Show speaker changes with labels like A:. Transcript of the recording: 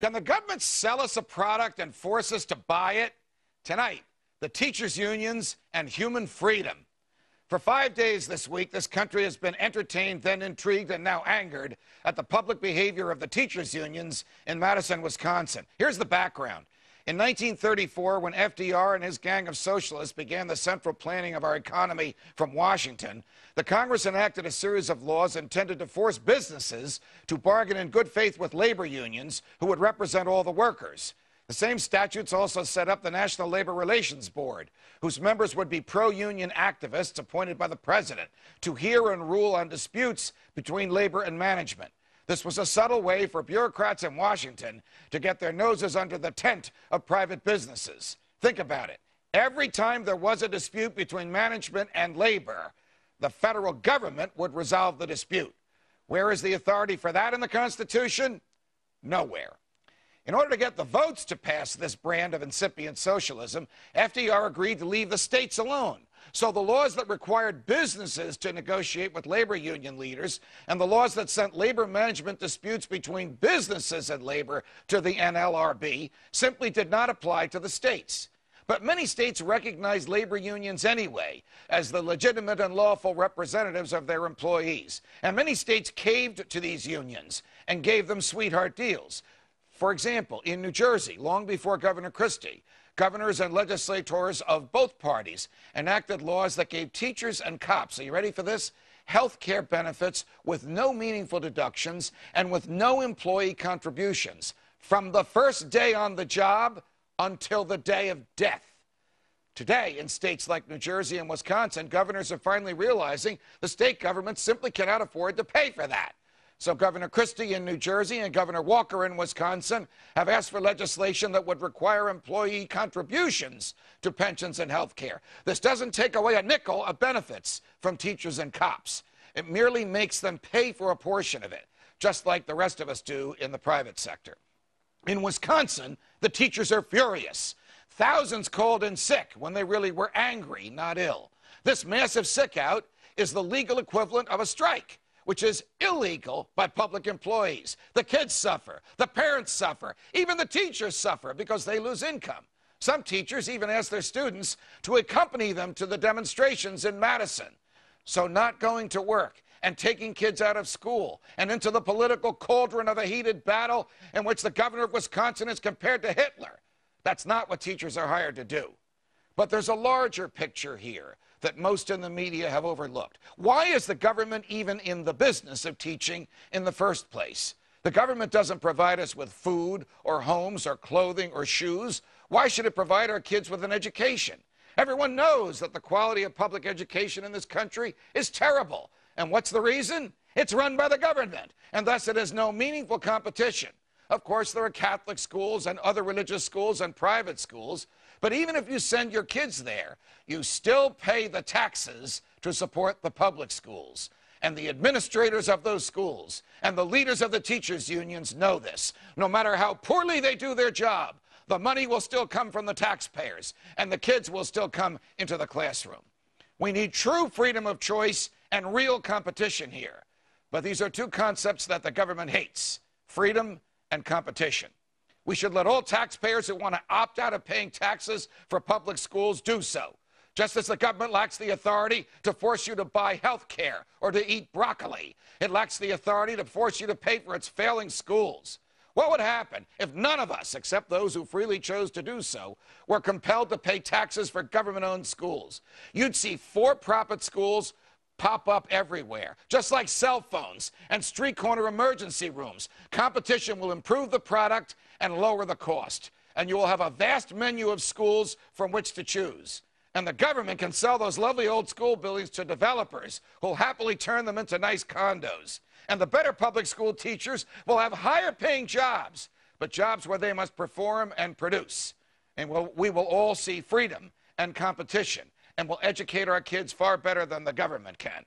A: Can the government sell us a product and force us to buy it? Tonight, the teachers' unions and human freedom. For 5 days this week, this country has been entertained, then intrigued, and now angered at the public behavior of the teachers' unions in Madison, Wisconsin. Here's the background. In 1934, when FDR and his gang of socialists began the central planning of our economy from Washington, the Congress enacted a series of laws intended to force businesses to bargain in good faith with labor unions who would represent all the workers. The same statutes also set up the National Labor Relations Board, whose members would be pro-union activists appointed by the president to hear and rule on disputes between labor and management. This was a subtle way for bureaucrats in Washington to get their noses under the tent of private businesses. Think about it. Every time there was a dispute between management and labor, the federal government would resolve the dispute. Where is the authority for that in the Constitution? Nowhere. In order to get the votes to pass this brand of incipient socialism, FDR agreed to leave the states alone. So the laws that required businesses to negotiate with labor union leaders and the laws that sent labor management disputes between businesses and labor to the NLRB simply did not apply to the states. But many states recognized labor unions anyway as the legitimate and lawful representatives of their employees. And many states caved to these unions and gave them sweetheart deals. For example, in New Jersey, long before Governor Christie, governors and legislators of both parties enacted laws that gave teachers and cops, are you ready for this? Health care benefits with no meaningful deductions and with no employee contributions from the first day on the job until the day of death. Today, in states like New Jersey and Wisconsin, governors are finally realizing the state governments simply cannot afford to pay for that. So Governor Christie in New Jersey and Governor Walker in Wisconsin have asked for legislation that would require employee contributions to pensions and health care. This doesn't take away a nickel of benefits from teachers and cops. It merely makes them pay for a portion of it, just like the rest of us do in the private sector. In Wisconsin, the teachers are furious. Thousands called in sick when they really were angry, not ill. This massive sick out is the legal equivalent of a strike, which is illegal by public employees. The kids suffer, the parents suffer, even the teachers suffer because they lose income. Some teachers even ask their students to accompany them to the demonstrations in Madison. So not going to work and taking kids out of school and into the political cauldron of a heated battle in which the governor of Wisconsin is compared to Hitler. That's not what teachers are hired to do. But there's a larger picture here that most in the media have overlooked. Why is the government even in the business of teaching in the first place? The government doesn't provide us with food or homes or clothing or shoes. Why should it provide our kids with an education? Everyone knows that the quality of public education in this country is terrible. And what's the reason? It's run by the government, and thus it has no meaningful competition. Of course, there are Catholic schools and other religious schools and private schools, but even if you send your kids there, you still pay the taxes to support the public schools. And the administrators of those schools and the leaders of the teachers' unions know this. No matter how poorly they do their job, the money will still come from the taxpayers, and the kids will still come into the classroom. We need true freedom of choice and real competition here. But these are two concepts that the government hates: freedom and competition. We should let all taxpayers who want to opt out of paying taxes for public schools do so, just as the government lacks the authority to force you to buy health care or to eat broccoli. It lacks the authority to force you to pay for its failing schools. What would happen if none of us, except those who freely chose to do so, were compelled to pay taxes for government-owned schools? You'd see for-profit schools pop up everywhere, just like cell phones and street corner emergency rooms. Competition will improve the product and lower the cost, and you will have a vast menu of schools from which to choose. And the government can sell those lovely old school buildings to developers who'll happily turn them into nice condos. And the better public school teachers will have higher paying jobs, but jobs where they must perform and produce. And we will all see freedom and competition, and will educate our kids far better than the government can.